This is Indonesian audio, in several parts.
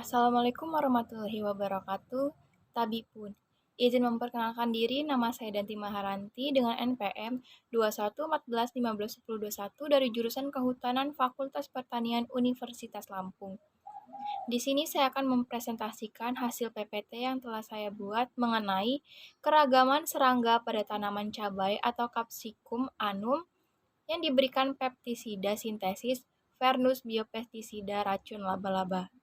Assalamualaikum warahmatullahi wabarakatuh. Tabipun. Izin memperkenalkan diri, nama saya Danti Maharanti dengan NPM 2114151021 dari jurusan Kehutanan Fakultas Pertanian Universitas Lampung. Di sini saya akan mempresentasikan hasil PPT yang telah saya buat mengenai keragaman serangga pada tanaman cabai atau Capsicum annum yang diberikan pestisida sintesis Vernus biopestisida racun laba-laba.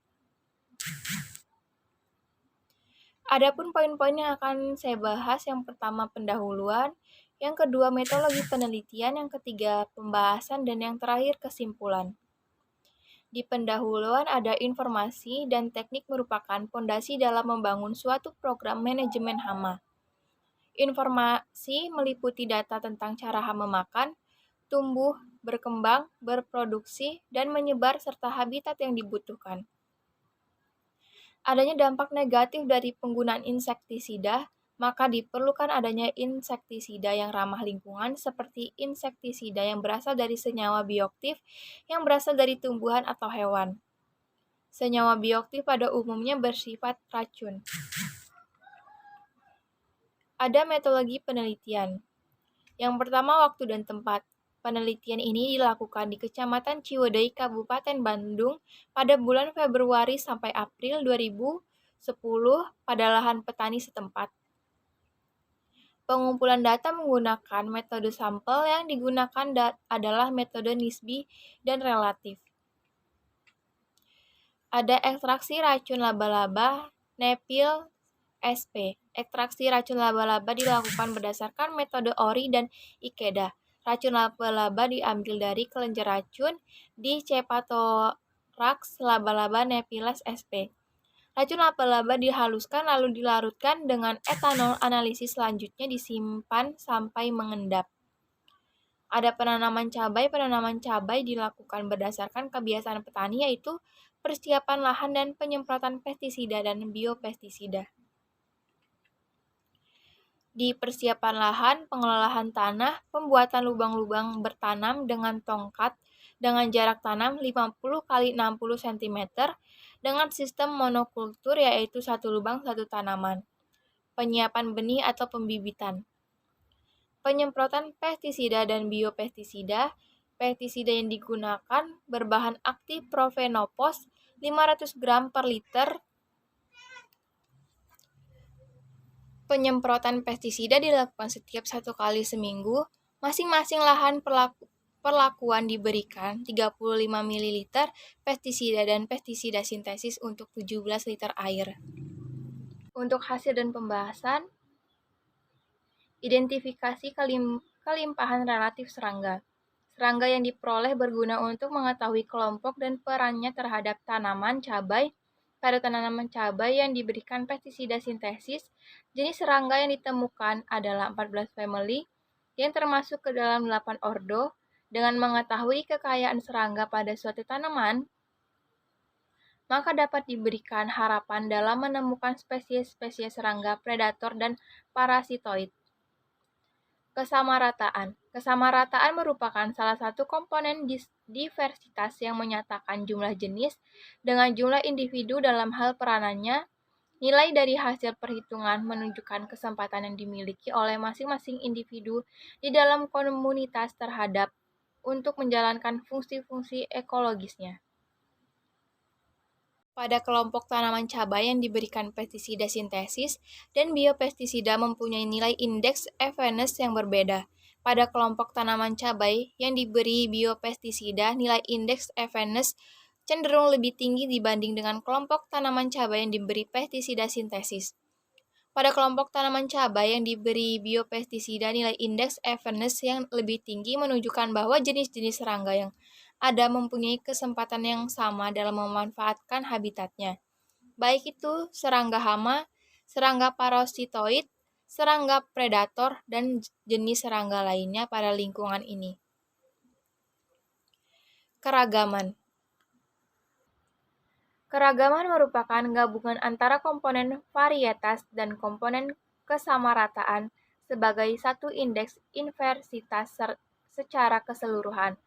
Adapun poin-poin yang akan saya bahas, yang pertama pendahuluan, yang kedua metodologi penelitian, yang ketiga pembahasan, dan yang terakhir kesimpulan. Di pendahuluan ada informasi dan teknik merupakan fondasi dalam membangun suatu program manajemen hama. Informasi meliputi data tentang cara hama makan, tumbuh, berkembang, berproduksi, dan menyebar serta habitat yang dibutuhkan. Adanya dampak negatif dari penggunaan insektisida, maka diperlukan adanya insektisida yang ramah lingkungan seperti insektisida yang berasal dari senyawa bioaktif yang berasal dari tumbuhan atau hewan. Senyawa bioaktif pada umumnya bersifat racun. Ada metodologi penelitian. Yang pertama, waktu dan tempat. Penelitian ini dilakukan di Kecamatan Ciwidey, Kabupaten Bandung pada bulan Februari sampai April 2010 pada lahan petani setempat. Pengumpulan data menggunakan metode sampel, yang digunakan adalah metode nisbi dan relatif. Ada ekstraksi racun laba-laba, Nepil SP. Ekstraksi racun laba-laba dilakukan berdasarkan metode ORI dan Ikeda. Racun laba-laba diambil dari kelenjar racun di Cephalothorax laba-laba Nephilas sp. Racun laba-laba dihaluskan lalu dilarutkan dengan etanol. Analisis selanjutnya disimpan sampai mengendap. Ada penanaman cabai. Penanaman cabai dilakukan berdasarkan kebiasaan petani, yaitu persiapan lahan dan penyemprotan pestisida dan biopestisida. Di persiapan lahan, pengelolaan tanah, pembuatan lubang-lubang bertanam dengan tongkat dengan jarak tanam 50 x 60 cm dengan sistem monokultur, yaitu satu lubang satu tanaman. Penyiapan benih atau pembibitan. Penyemprotan pestisida dan biopestisida. Pestisida yang digunakan berbahan aktif Profenopos 500 gram per liter. Penyemprotan pestisida dilakukan setiap 1 kali seminggu. Masing-masing lahan perlakuan diberikan 35 ml pestisida dan pestisida sintesis untuk 17 liter air. Untuk hasil dan pembahasan, identifikasi kelimpahan relatif serangga. Serangga yang diperoleh berguna untuk mengetahui kelompok dan perannya terhadap tanaman cabai. Pada tanaman cabai yang diberikan pestisida sintesis, jenis serangga yang ditemukan adalah 14 family yang termasuk ke dalam 8 ordo. Dengan mengetahui kekayaan serangga pada suatu tanaman, maka dapat diberikan harapan dalam menemukan spesies-spesies serangga predator dan parasitoid. Kesamarataan. Kesamarataan merupakan salah satu komponen diversitas yang menyatakan jumlah jenis dengan jumlah individu dalam hal peranannya. Nilai dari hasil perhitungan menunjukkan kesempatan yang dimiliki oleh masing-masing individu di dalam komunitas terhadap untuk menjalankan fungsi-fungsi ekologisnya. Pada kelompok tanaman cabai yang diberikan pestisida sintesis dan biopestisida mempunyai nilai indeks evenness yang berbeda. Pada kelompok tanaman cabai yang diberi biopestisida, nilai indeks evenness cenderung lebih tinggi dibanding dengan kelompok tanaman cabai yang diberi pestisida sintesis. Pada kelompok tanaman cabai yang diberi biopestisida, nilai indeks evenness yang lebih tinggi menunjukkan bahwa jenis-jenis serangga yang ada mempunyai kesempatan yang sama dalam memanfaatkan habitatnya, baik itu serangga hama, serangga parasitoid, serangga predator, dan jenis serangga lainnya pada lingkungan ini. Keragaman. Keragaman merupakan gabungan antara komponen varietas dan komponen kesamarataan sebagai satu indeks diversitas secara keseluruhan.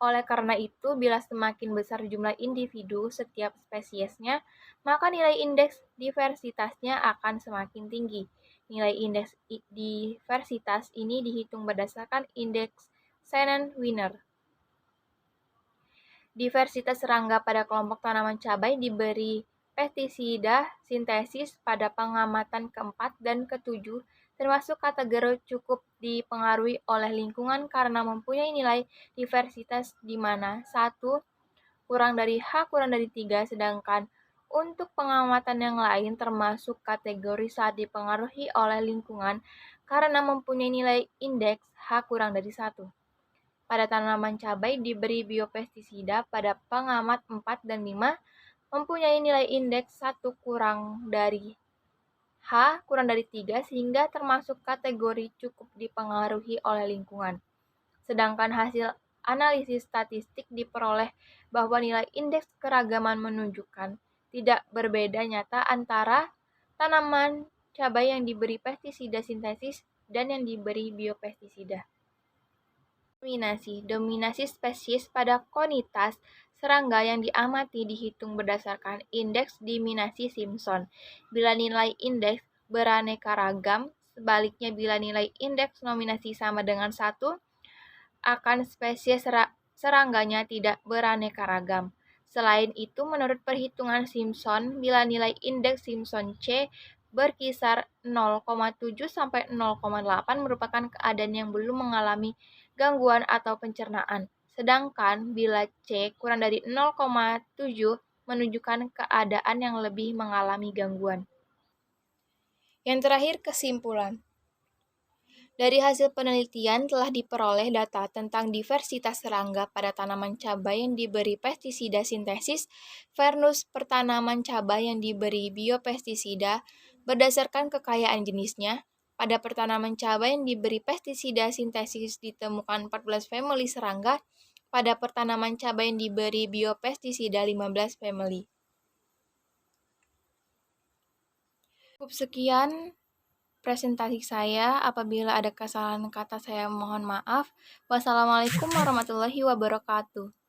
Oleh karena itu, bila semakin besar jumlah individu setiap spesiesnya, maka nilai indeks diversitasnya akan semakin tinggi. Nilai indeks diversitas ini dihitung berdasarkan indeks Shannon-Wiener. Diversitas serangga pada kelompok tanaman cabai diberi pestisida sintesis pada pengamatan keempat dan ketujuh termasuk kategori cukup dipengaruhi oleh lingkungan karena mempunyai nilai diversitas di mana 1 kurang dari H kurang dari 3, sedangkan untuk pengamatan yang lain termasuk kategori saat dipengaruhi oleh lingkungan karena mempunyai nilai indeks H kurang dari 1. Pada tanaman cabai diberi biopestisida pada pengamat 4 dan 5 mempunyai nilai indeks 1 kurang dari H kurang dari 3 sehingga termasuk kategori cukup dipengaruhi oleh lingkungan. Sedangkan hasil analisis statistik diperoleh bahwa nilai indeks keragaman menunjukkan tidak berbeda nyata antara tanaman cabai yang diberi pestisida sintesis dan yang diberi biopestisida. Dominasi spesies pada komunitas serangga yang diamati dihitung berdasarkan indeks dominasi Simpson. Bila nilai indeks beraneka ragam, sebaliknya bila nilai indeks nominasi sama dengan 1, akan spesies serangganya tidak beraneka ragam. Selain itu, menurut perhitungan Simpson, bila nilai indeks Simpson C berkisar 0,7 sampai 0,8 merupakan keadaan yang belum mengalami gangguan atau pencernaan. Sedangkan bila C kurang dari 0,7 menunjukkan keadaan yang lebih mengalami gangguan. Yang terakhir, kesimpulan. Dari hasil penelitian telah diperoleh data tentang diversitas serangga pada tanaman cabai yang diberi pestisida sintesis versus pertanaman cabai yang diberi biopestisida berdasarkan kekayaan jenisnya. Pada pertanaman cabai yang diberi pestisida sintesis ditemukan 14 famili serangga, pada pertanaman cabai yang diberi biopestisida 15 famili. Cukup sekian presentasi saya. Apabila ada kesalahan kata saya mohon maaf. Wassalamualaikum warahmatullahi wabarakatuh.